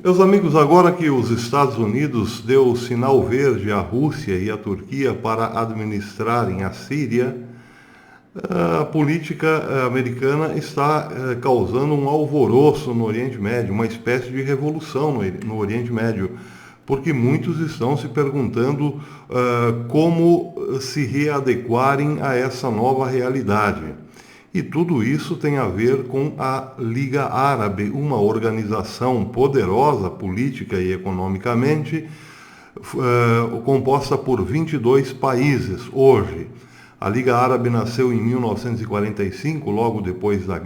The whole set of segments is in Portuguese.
Meus amigos, agora que os Estados Unidos deu o sinal verde à Rússia e à Turquia para administrarem a Síria, a política americana está causando um alvoroço no Oriente Médio, uma espécie de revolução no Oriente Médio, porque muitos estão se perguntando como se readequarem a essa nova realidade. E tudo isso tem a ver com a Liga Árabe, uma organização poderosa política e economicamente, composta por 22 países hoje. A Liga Árabe nasceu em 1945, logo depois da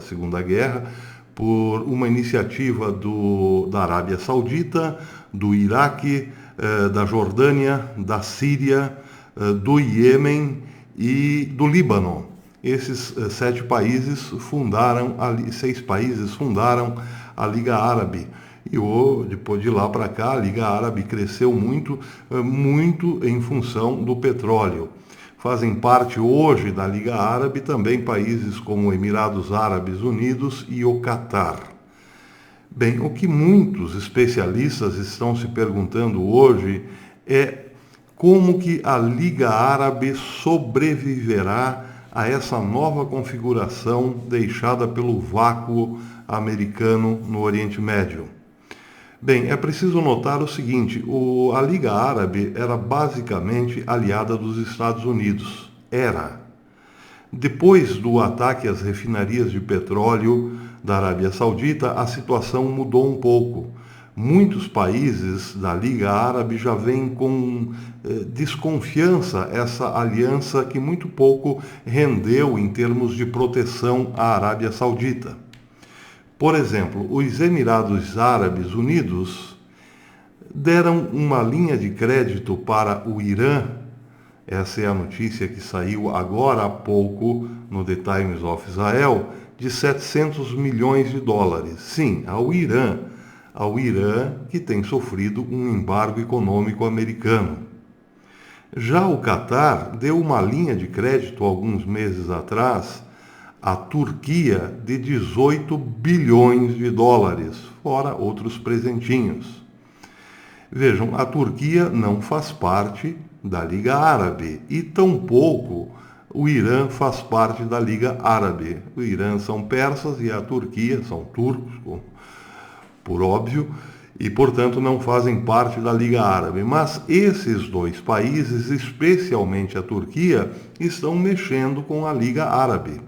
Segunda Guerra, por uma iniciativa da Arábia Saudita, do Iraque, da Jordânia, da Síria, do Iêmen e do Líbano. Esses seis países fundaram a Liga Árabe. E depois de lá para cá, a Liga Árabe cresceu muito, muito em função do petróleo. Fazem parte hoje da Liga Árabe também países como Emirados Árabes Unidos e o Catar. Bem, o que muitos especialistas estão se perguntando hoje é como que a Liga Árabe sobreviverá a essa nova configuração deixada pelo vácuo americano no Oriente Médio. Bem, é preciso notar o seguinte, a Liga Árabe era basicamente aliada dos Estados Unidos. Era. Depois do ataque às refinarias de petróleo da Arábia Saudita, a situação mudou um pouco. Muitos países da Liga Árabe já veem com desconfiança essa aliança que muito pouco rendeu em termos de proteção à Arábia Saudita. Por exemplo, os Emirados Árabes Unidos deram uma linha de crédito para o Irã. Essa é a notícia que saiu agora há pouco no The Times of Israel, de 700 milhões de dólares. Sim, ao Irã que tem sofrido um embargo econômico americano. Já o Catar deu uma linha de crédito alguns meses atrás à Turquia de 18 bilhões de dólares, fora outros presentinhos. Vejam, a Turquia não faz parte da Liga Árabe e tampouco o Irã faz parte da Liga Árabe. O Irã são persas e a Turquia são turcos, por óbvio, e portanto não fazem parte da Liga Árabe. Mas esses dois países, especialmente a Turquia, estão mexendo com a Liga Árabe.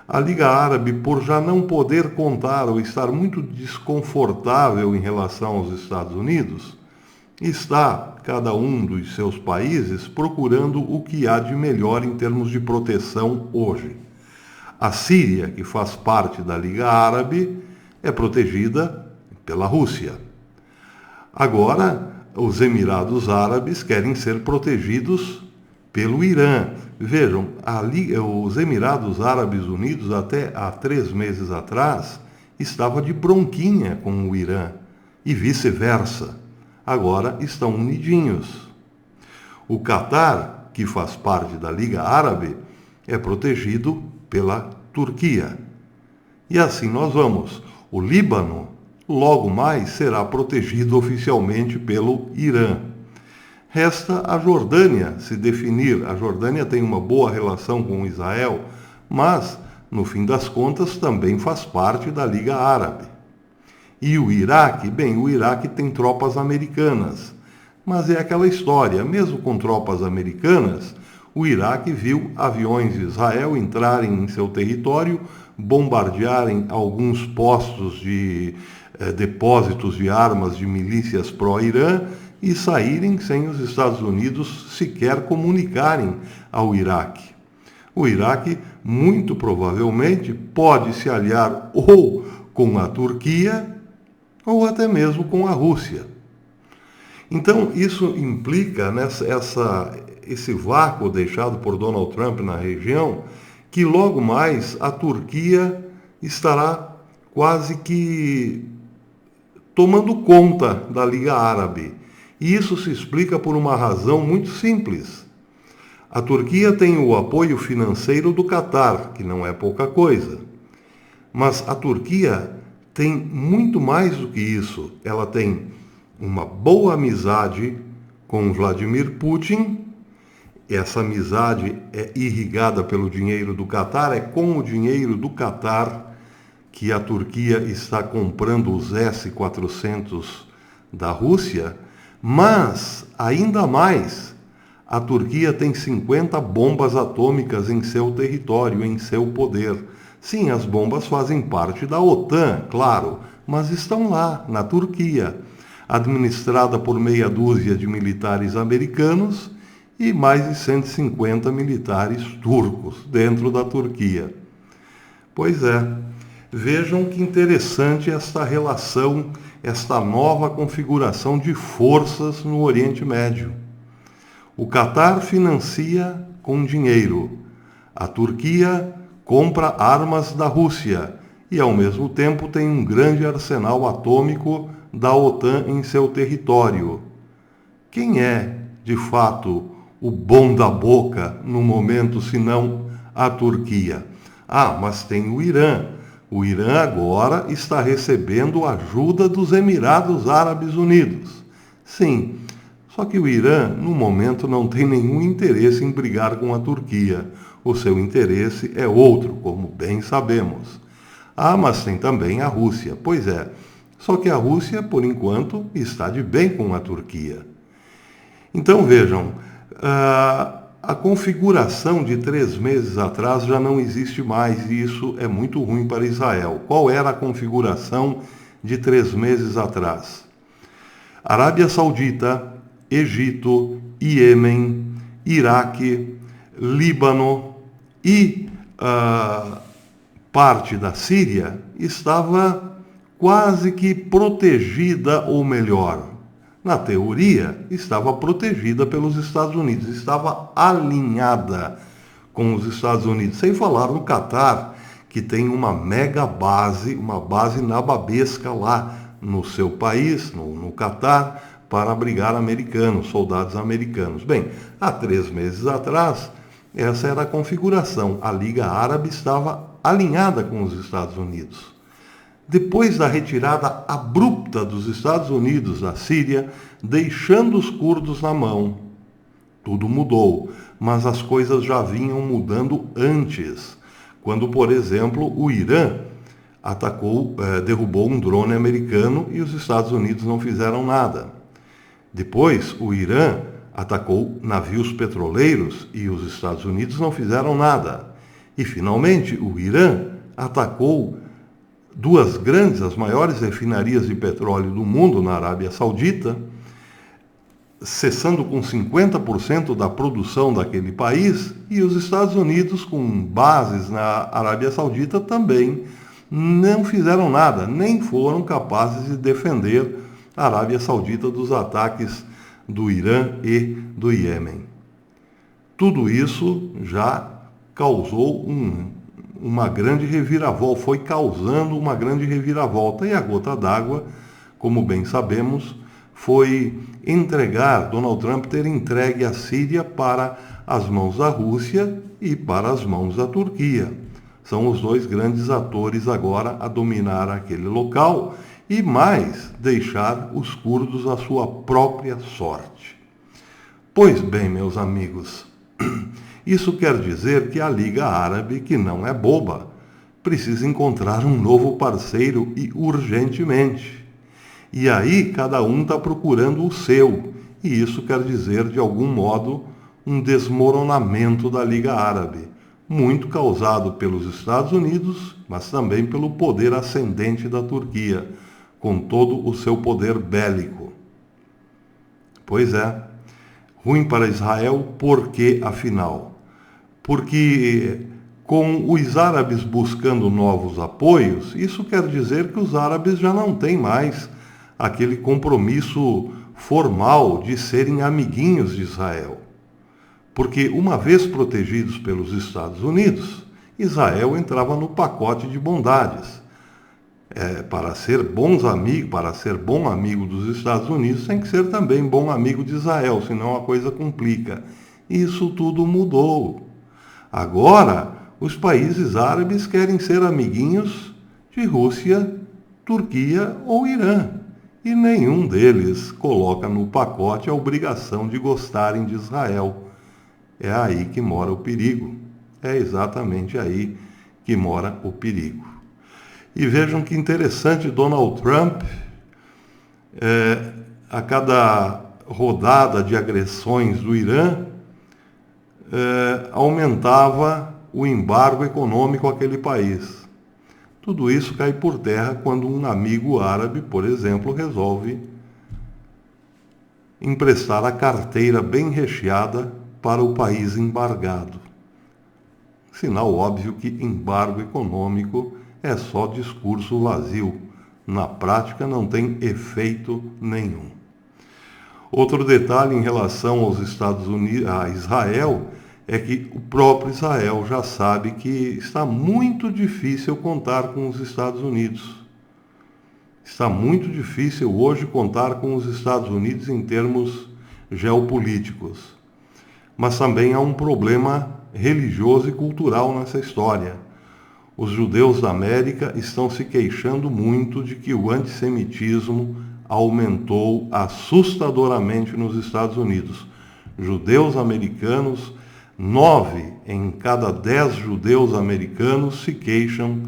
A Liga Árabe, por já não poder contar ou estar muito desconfortável em relação aos Estados Unidos, está, cada um dos seus países, procurando o que há de melhor em termos de proteção hoje. A Síria, que faz parte da Liga Árabe, é protegida pela Rússia. Agora, os Emirados Árabes querem ser protegidos pelo Irã. Vejam, os Emirados Árabes Unidos, até há 3 meses atrás, estava de bronquinha com o Irã e vice-versa. Agora estão unidinhos. O Catar, que faz parte da Liga Árabe, é protegido pela Turquia. E assim nós vamos. O Líbano, logo mais, será protegido oficialmente pelo Irã. Resta a Jordânia se definir. A Jordânia tem uma boa relação com Israel, mas, no fim das contas, também faz parte da Liga Árabe. E o Iraque? Bem, o Iraque tem tropas americanas. Mas é aquela história, mesmo com tropas americanas, o Iraque viu aviões de Israel entrarem em seu território, bombardearem alguns postos de depósitos de armas de milícias pró-Irã e saírem sem os Estados Unidos sequer comunicarem ao Iraque. O Iraque, muito provavelmente, pode se aliar ou com a Turquia ou até mesmo com a Rússia. Então, isso implica esse vácuo deixado por Donald Trump na região, que logo mais a Turquia estará quase que tomando conta da Liga Árabe. E isso se explica por uma razão muito simples. A Turquia tem o apoio financeiro do Catar, que não é pouca coisa. Mas a Turquia tem muito mais do que isso. Ela tem uma boa amizade com Vladimir Putin. Essa amizade é irrigada pelo dinheiro do Catar. É com o dinheiro do Catar que a Turquia está comprando os S-400 da Rússia. Mas, ainda mais, a Turquia tem 50 bombas atômicas em seu território, em seu poder. Sim, as bombas fazem parte da OTAN, claro, mas estão lá, na Turquia, administrada por meia dúzia de militares americanos e mais de 150 militares turcos dentro da Turquia. Pois é, vejam que interessante esta relação, esta nova configuração de forças no Oriente Médio. O Catar financia com dinheiro, a Turquia compra armas da Rússia e, ao mesmo tempo, tem um grande arsenal atômico da OTAN em seu território. Quem é, de fato, o bom da boca no momento, senão a Turquia? Ah, mas tem o Irã. O Irã agora está recebendo ajuda dos Emirados Árabes Unidos. Sim, só que o Irã, no momento, não tem nenhum interesse em brigar com a Turquia. O seu interesse é outro, como bem sabemos. Ah, mas tem também a Rússia. Pois é, só que a Rússia, por enquanto, está de bem com a Turquia. Então vejam, a configuração de 3 meses atrás já não existe mais e isso é muito ruim para Israel. Qual era a configuração de 3 meses atrás? Arábia Saudita, Egito, Iêmen, Iraque, Líbano e parte da Síria estava quase que protegida, ou melhor, na teoria, estava protegida pelos Estados Unidos, estava alinhada com os Estados Unidos, sem falar no Catar, que tem uma mega base, uma base nababesca lá no seu país, no Catar, para abrigar americanos, soldados americanos. Bem, há 3 meses atrás, essa era a configuração. A Liga Árabe estava alinhada com os Estados Unidos. Depois da retirada abrupta dos Estados Unidos da Síria, deixando os curdos na mão, tudo mudou, mas as coisas já vinham mudando antes, quando, por exemplo, o Irã derrubou um drone americano e os Estados Unidos não fizeram nada. Depois, o Irã atacou navios petroleiros e os Estados Unidos não fizeram nada. E, finalmente, o Irã atacou 2 grandes, as maiores refinarias de petróleo do mundo na Arábia Saudita, cessando com 50% da produção daquele país, e os Estados Unidos, com bases na Arábia Saudita, também não fizeram nada, nem foram capazes de defender a Arábia Saudita dos ataques do Irã e do Iêmen. Tudo isso já causou uma grande reviravolta, foi causando uma grande reviravolta. E a gota d'água, como bem sabemos, foi Donald Trump ter entregue a Síria para as mãos da Rússia e para as mãos da Turquia. São os 2 grandes atores agora a dominar aquele local e mais deixar os curdos à sua própria sorte. Pois bem, meus amigos, isso quer dizer que a Liga Árabe, que não é boba, precisa encontrar um novo parceiro e urgentemente. E aí cada um está procurando o seu, e isso quer dizer, de algum modo, um desmoronamento da Liga Árabe, muito causado pelos Estados Unidos, mas também pelo poder ascendente da Turquia, com todo o seu poder bélico. Pois é, ruim para Israel, por que afinal? Porque com os árabes buscando novos apoios, isso quer dizer que os árabes já não têm mais aquele compromisso formal de serem amiguinhos de Israel. Porque uma vez protegidos pelos Estados Unidos, Israel entrava no pacote de bondades. Para ser bom amigo dos Estados Unidos, tem que ser também bom amigo de Israel, senão a coisa complica. Isso tudo mudou. Agora, os países árabes querem ser amiguinhos de Rússia, Turquia ou Irã. E nenhum deles coloca no pacote a obrigação de gostarem de Israel. É aí que mora o perigo. É exatamente aí que mora o perigo. E vejam que interessante, Donald Trump, a cada rodada de agressões do Irã, aumentava o embargo econômico àquele país. Tudo isso cai por terra quando um amigo árabe, por exemplo, resolve emprestar a carteira bem recheada para o país embargado. Sinal óbvio que embargo econômico é só discurso vazio. Na prática não tem efeito nenhum. Outro detalhe em relação aos Estados Unidos, a Israel, é que o próprio Israel já sabe que está muito difícil contar com os Estados Unidos. Está muito difícil hoje contar com os Estados Unidos em termos geopolíticos. Mas também há um problema religioso e cultural nessa história. Os judeus da América estão se queixando muito de que o antissemitismo aumentou assustadoramente nos Estados Unidos. Judeus americanos, 9 em cada 10 judeus americanos se queixam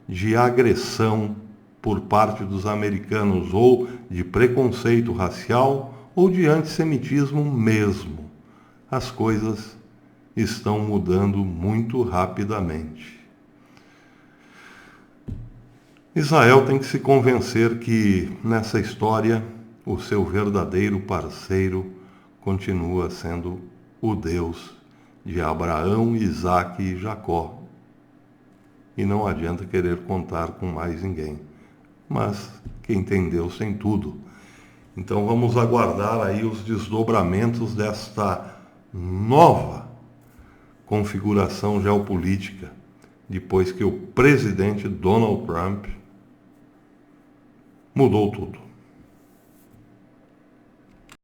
de agressão por parte dos americanos, ou de preconceito racial, ou de antissemitismo mesmo. As coisas estão mudando muito rapidamente. Israel tem que se convencer que, nessa história, o seu verdadeiro parceiro continua sendo o Deus de Abraão, Isaque e Jacó. E não adianta querer contar com mais ninguém. Mas quem tem Deus tem tudo. Então vamos aguardar aí os desdobramentos desta nova configuração geopolítica, depois que o presidente Donald Trump mudou tudo.